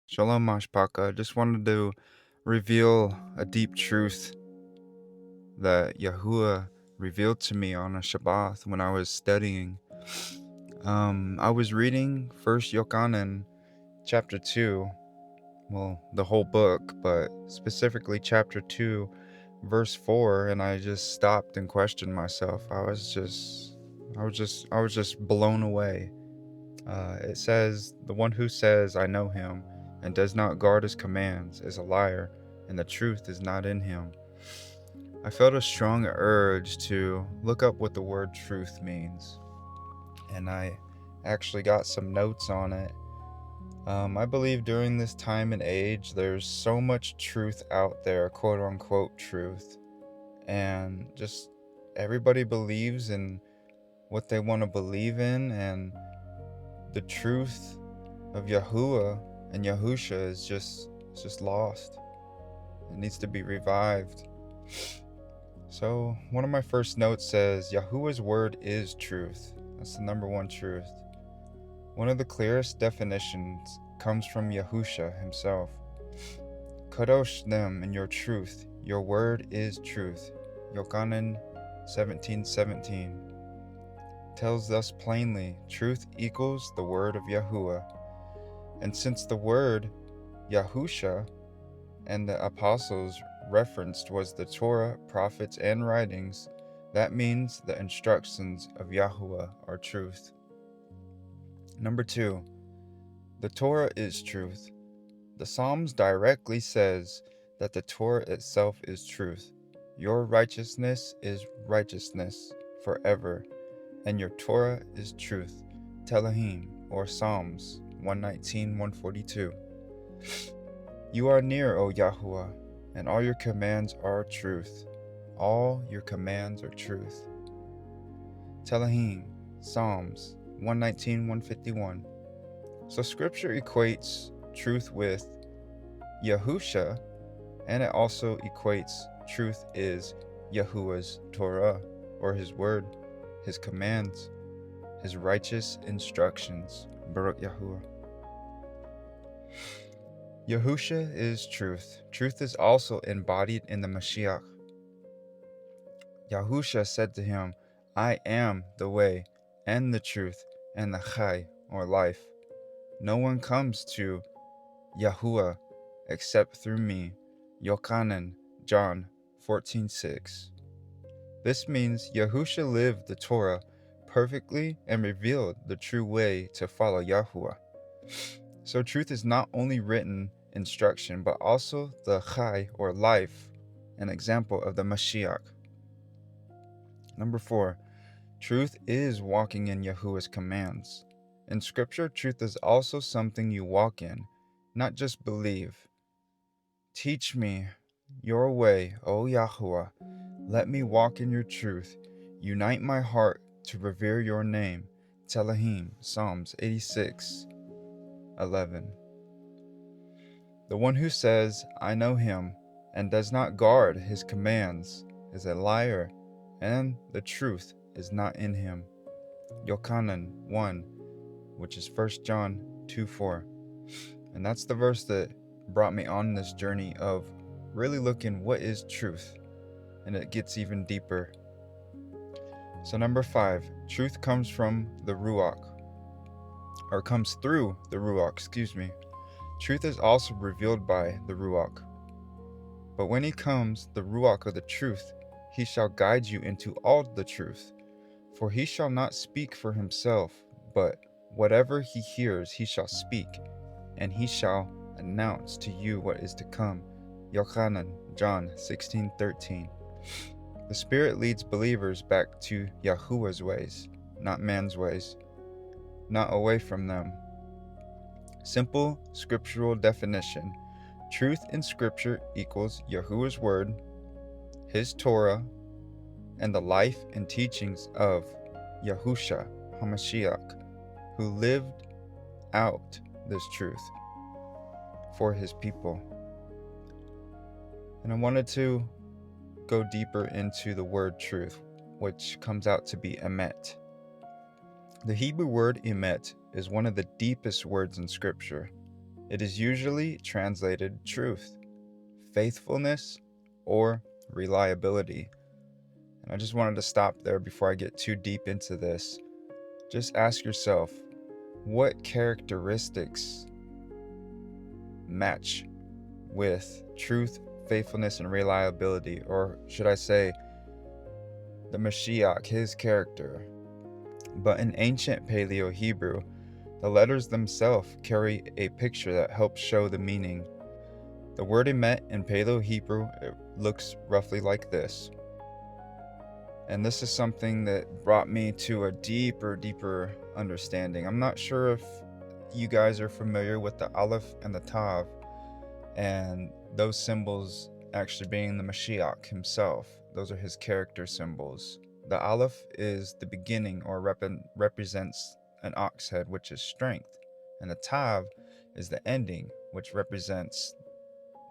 Shalom Mashpaka. I just wanted to reveal a deep truth that YAHUAH revealed to me on a Shabbat when I was studying. I was reading First Yochanan chapter 2, well, the whole book, but specifically chapter 2, verse 4, and I just stopped and questioned myself. I was just blown away. It says, "The one who says, 'I know him,' and does not guard his commands is a liar, and the truth is not in him." I felt a strong urge to look up what the word truth means, and I actually got some notes on it. I believe during this time and age, there's so much truth out there, quote unquote truth, and just everybody believes in what they want to believe in, and the truth of Yahuwah and Yahusha is just lost. It needs to be revived. So one of my first notes says Yahuwah's word is truth. That's the number one truth. One of the clearest definitions comes from Yahusha himself. Kadosh them in your truth. Your word is truth. Yochanan 17:17 tells us plainly truth equals the word of Yahuwah. And since the word Yahusha and the apostles referenced was the Torah, prophets, and writings, that means the instructions of Yahuwah are truth. Number 2, the Torah is truth. The Psalms directly says that the Torah itself is truth. Your righteousness is righteousness forever, and your Torah is truth. Telahim, or Psalms 119:142. You are near, O Yahuwah, and all your commands are truth. All your commands are truth. Telahim, Psalms 119:151. So scripture equates truth with Yahusha, and it also equates truth is Yahuwah's Torah, or his word, his commands, his righteous instructions. Baruch Yahuwah. Yahusha is truth. Truth is also embodied in the Mashiach. Yahusha said to him, I am the way and the truth and the chai, or life. No one comes to YAHUAH except through me. Yochanan, John 14:6. This means Yahusha lived the Torah perfectly and revealed the true way to follow Yahuwah. So truth is not only written instruction, but also the chai, or life, an example of the Mashiach. Number 4, truth is walking in Yahuwah's commands. In scripture, truth is also something you walk in, not just believe. Teach me your way, O Yahuwah. Let me walk in your truth. Unite my heart to revere your name. Telahim, Psalms 86:11. The one who says, I know him, and does not guard his commands is a liar, and the truth is not in him. Yochanan 1, which is 1 John 2:4. And that's the verse that brought me on this journey of really looking what is truth, and it gets even deeper. So number 5, truth comes from the Ruach, or comes through the Ruach, Truth is also revealed by the Ruach. But when he comes, the Ruach of the truth, he shall guide you into all the truth. For he shall not speak for himself, but whatever he hears he shall speak, and he shall announce to you what is to come. Yochanan, John 16:13. The Spirit leads believers back to Yahuwah's ways, not man's ways, not away from them. Simple scriptural definition. Truth in scripture equals Yahuwah's word, his Torah, and the life and teachings of Yahusha HaMashiach, who lived out this truth for his people. And I wanted to go deeper into the word truth, which comes out to be emet. The Hebrew word emet is one of the deepest words in scripture. It is usually translated truth, faithfulness, or reliability. And I just wanted to stop there before I get too deep into this. Just ask yourself, what characteristics match with truth, faithfulness, and reliability? Or should I say, the Mashiach, his character? But in ancient Paleo Hebrew, the letters themselves carry a picture that helps show the meaning. The word emet in Paleo Hebrew, it looks roughly like this. And this is something that brought me to a deeper understanding. I'm not sure if you guys are familiar with the Aleph and the Tav, and those symbols actually being the Mashiach himself. Those are his character symbols. The Aleph is the beginning, or represents an ox head, which is strength. And the Tav is the ending, which represents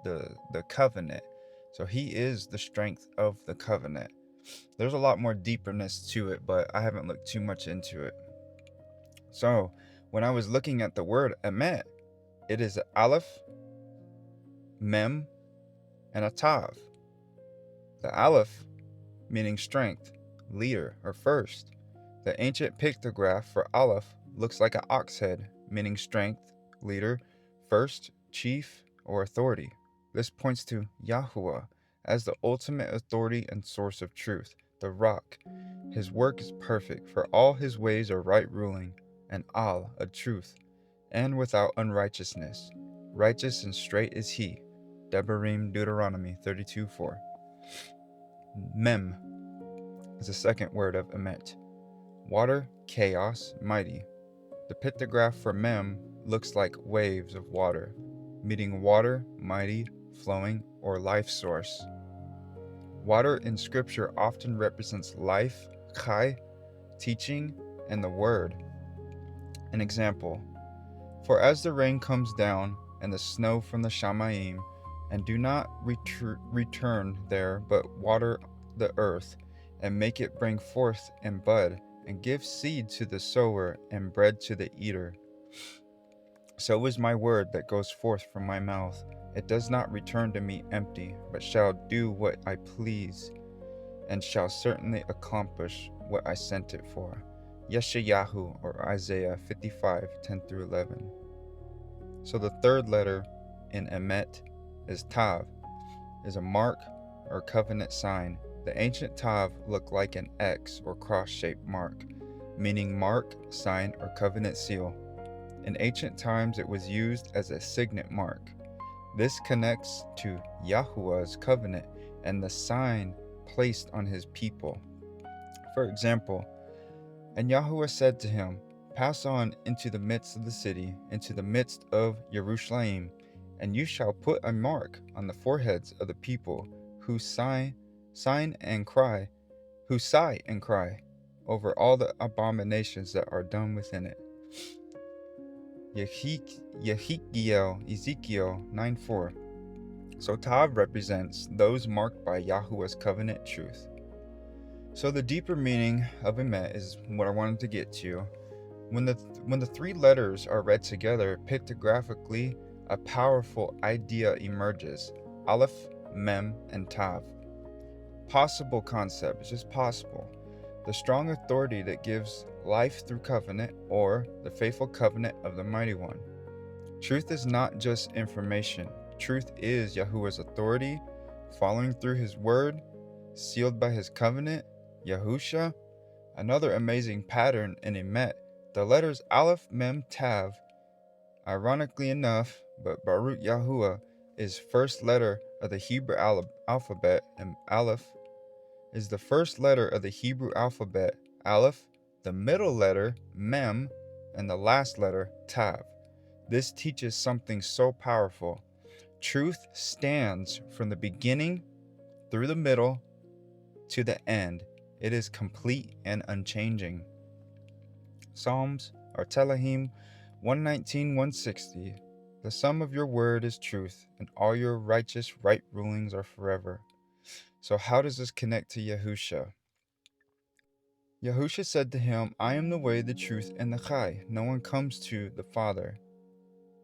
the covenant. So he is the strength of the covenant. There's a lot more deeperness to it, but I haven't looked too much into it. So when I was looking at the word emet, it is an aleph, mem, and a tav. The aleph meaning strength, leader, or first. The ancient pictograph for aleph looks like an ox head, meaning strength, leader, first, chief, or authority. This points to YAHUAH as the ultimate authority and source of truth, the rock. His work is perfect, for all his ways are right ruling, and al, a truth, and without unrighteousness. Righteous and straight is he. Devarim, Deuteronomy 32:4. Mem is the second word of emet. Water, chaos, mighty. The pictograph for mem looks like waves of water, meaning water, mighty, flowing, or life source. Water in scripture often represents life, chai, teaching, and the word. An example, for as the rain comes down and the snow from the shamayim, and do not return there, but water the earth, and make it bring forth and bud, and give seed to the sower and bread to the eater. So is my word that goes forth from my mouth. It does not return to me empty, but shall do what I please, and shall certainly accomplish what I sent it for. Yeshayahu, or Isaiah 55:10-11. So the third letter in emet is tav, is a mark or covenant sign. The ancient tav looked like an X or cross-shaped mark, meaning mark, sign, or covenant seal. In ancient times, it was used as a signet mark. This connects to YAHUAH's covenant and the sign placed on his people. For example, and YAHUAH said to him, pass on into the midst of the city, into the midst of Jerusalem, and you shall put a mark on the foreheads of the people who sigh and cry over all the abominations that are done within it. Ezekiel 9:4. So Tav represents those marked by YAHUAH's covenant truth. So the deeper meaning of emet is what I wanted to get to. When the three letters are read together pictographically, a powerful idea emerges: aleph, mem, and tav. Possible concept, it's just possible. The strong authority that gives life through covenant, or the faithful covenant of the Mighty One. Truth is not just information. Truth is YAHUAH's authority, following through his word, sealed by his covenant, Yahusha. Another amazing pattern in emet, the letters aleph, mem, tav. Ironically enough, but Baruch YAHUAH is first letter of the Hebrew alphabet, and aleph is the first letter of the Hebrew alphabet, aleph, the middle letter, mem, and the last letter, tav. This teaches something so powerful. Truth stands from the beginning through the middle to the end. It is complete and unchanging. Psalms, or Telahim 119:160. The sum of your word is truth, and all your righteous right rulings are forever. So how does this connect to Yahusha? Yahusha said to him, I am the way, the truth, and the chai. No one comes to the Father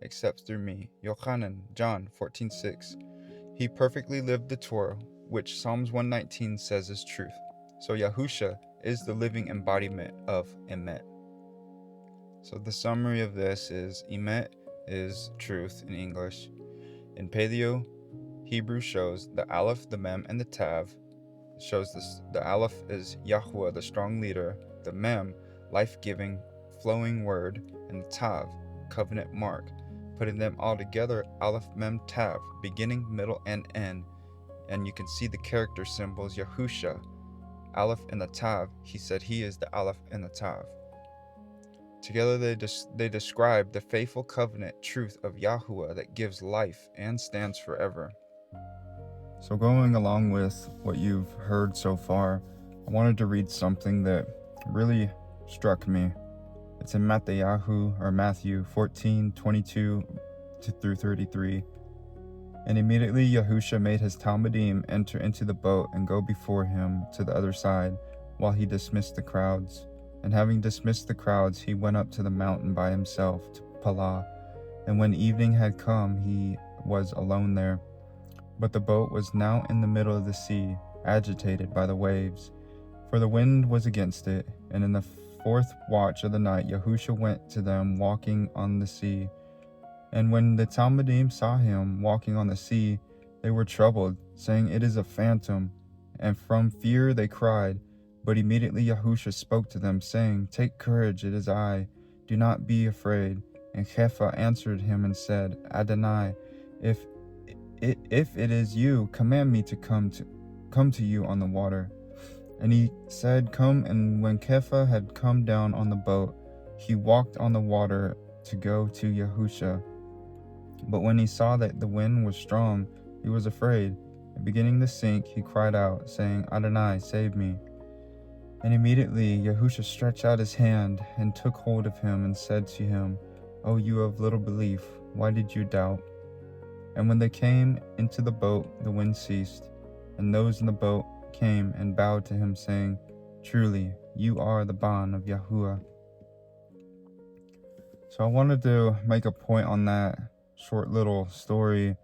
except through me. Yochanan, John 14:6. He perfectly lived the Torah, which Psalms 119 says is truth. So Yahushua is the living embodiment of Emet. So the summary of this is Emet is truth in English. In Paleo Hebrew shows the Aleph, the Mem, and the Tav. It shows this. The Aleph is YAHUAH, the strong leader. The Mem, life-giving, flowing word. And the Tav, covenant mark. Putting them all together, Aleph, Mem, Tav, beginning, middle, and end. And you can see the character symbols Yahusha, Aleph and the Tav. He said he is the Aleph and the Tav. Together they describe the faithful covenant truth of YAHUAH that gives life and stands forever. So going along with what you've heard so far, I wanted to read something that really struck me. It's in Matthew 14:22 through 33. And immediately Yahushua made his Talmudim enter into the boat and go before him to the other side, while he dismissed the crowds. And having dismissed the crowds, he went up to the mountain by himself to Palah. And when evening had come, he was alone there. But the boat was now in the middle of the sea, agitated by the waves, for the wind was against it. And in the fourth watch of the night, Yahushua went to them walking on the sea. And when the Talmudim saw him walking on the sea, they were troubled, saying, "It is a phantom." And from fear they cried. But immediately Yahushua spoke to them, saying, "Take courage, it is I. Do not be afraid." And Kepha answered him and said, "Adonai, if it is you, command me to come to you on the water." And he said, "Come." And when Kepha had come down on the boat, he walked on the water to go to Yahushua. But when he saw that the wind was strong, he was afraid. And beginning to sink, he cried out, saying, "Adonai, save me." And immediately Yahushua stretched out his hand and took hold of him and said to him, "O you of little belief, why did you doubt?" And when they came into the boat, the wind ceased. And those in the boat came and bowed to him, saying, "Truly, you are the bond of YAHUAH." So I wanted to make a point on that short little story.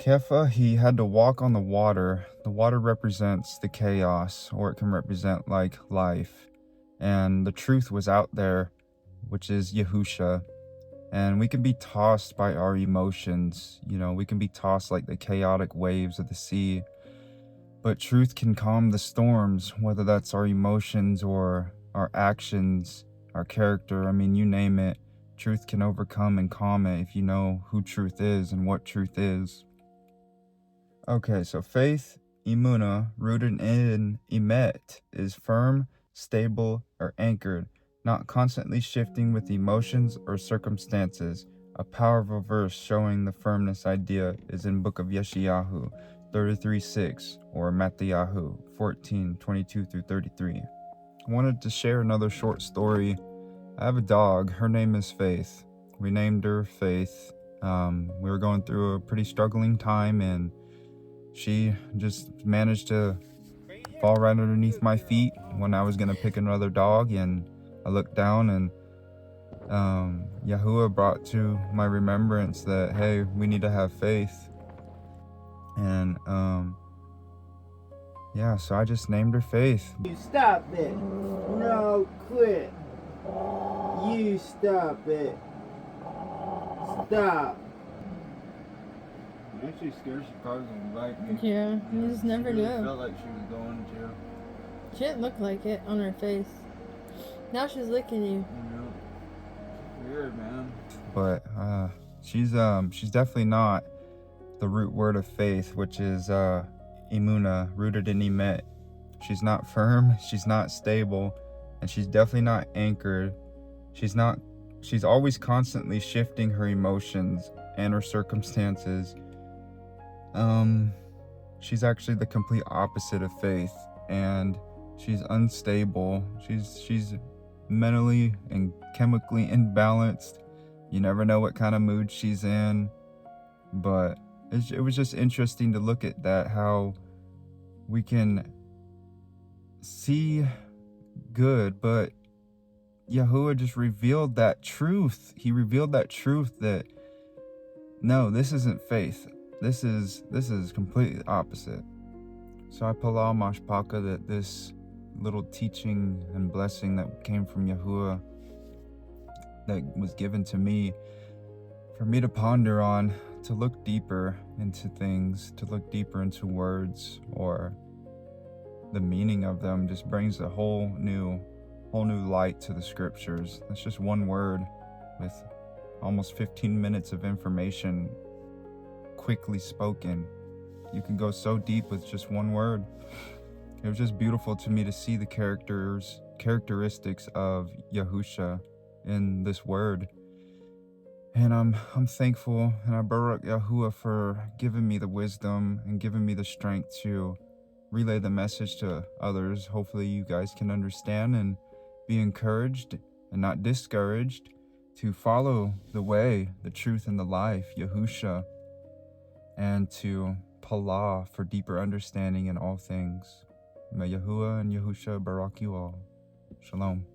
Kepha, he had to walk on the water. The water represents the chaos, or it can represent like life. And the truth was out there, which is Yahushua. And we can be tossed by our emotions. We can be tossed like the chaotic waves of the sea. But truth can calm the storms, whether that's our emotions or our actions, our character. You name it. Truth can overcome and calm it if you know who truth is and what truth is. Okay, so faith, Emunah, rooted in Emet, is firm, stable, or anchored, not constantly shifting with emotions or circumstances. A powerful verse showing the firmness idea is in Book of Yeshayahu 33:6 or Matthew 14:22 through 33. I wanted to share another short story. I have a dog. Her name is Faith. We named her Faith. We were going through a pretty struggling time, and she just managed to fall right underneath my feet when I was going to pick another dog. And I looked down, and YAHUAH brought to my remembrance that, hey, we need to have faith. And so I just named her Faith. You stop it. No, quit. You stop it. Stop. I'm actually scared she probably gonna bite me. Yeah, you just never know. Felt like she was going to. She didn't look like it on her face. Now she's licking you. It's weird, man. But she's definitely not the root word of faith, which is Emunah, rooted in Emet. She's not firm, she's not stable, and she's definitely not anchored. She's always constantly shifting her emotions and her circumstances. She's actually the complete opposite of faith, and she's unstable. She's mentally and chemically imbalanced. You never know what kind of mood she's in, but it was just interesting to look at that, how we can see good, but YAHUAH just revealed that truth. He revealed that truth that, no, this isn't faith. This is completely opposite. So I palau mashpaka that this little teaching and blessing that came from YAHUAH, that was given to me, for me to ponder on, to look deeper into things, to look deeper into words or the meaning of them, just brings a whole new light to the scriptures. That's just one word with almost 15 minutes of information quickly spoken. You can go so deep with just one word. It was just beautiful to me to see the characteristics of Yahusha in this word. And I'm thankful, and I barak YAHUAH for giving me the wisdom and giving me the strength to relay the message to others. Hopefully you guys can understand and be encouraged and not discouraged to follow the way, the truth, and the life, Yahusha, and to Palah for deeper understanding in all things. May YAHUAH and Yahusha barak you all. Shalom.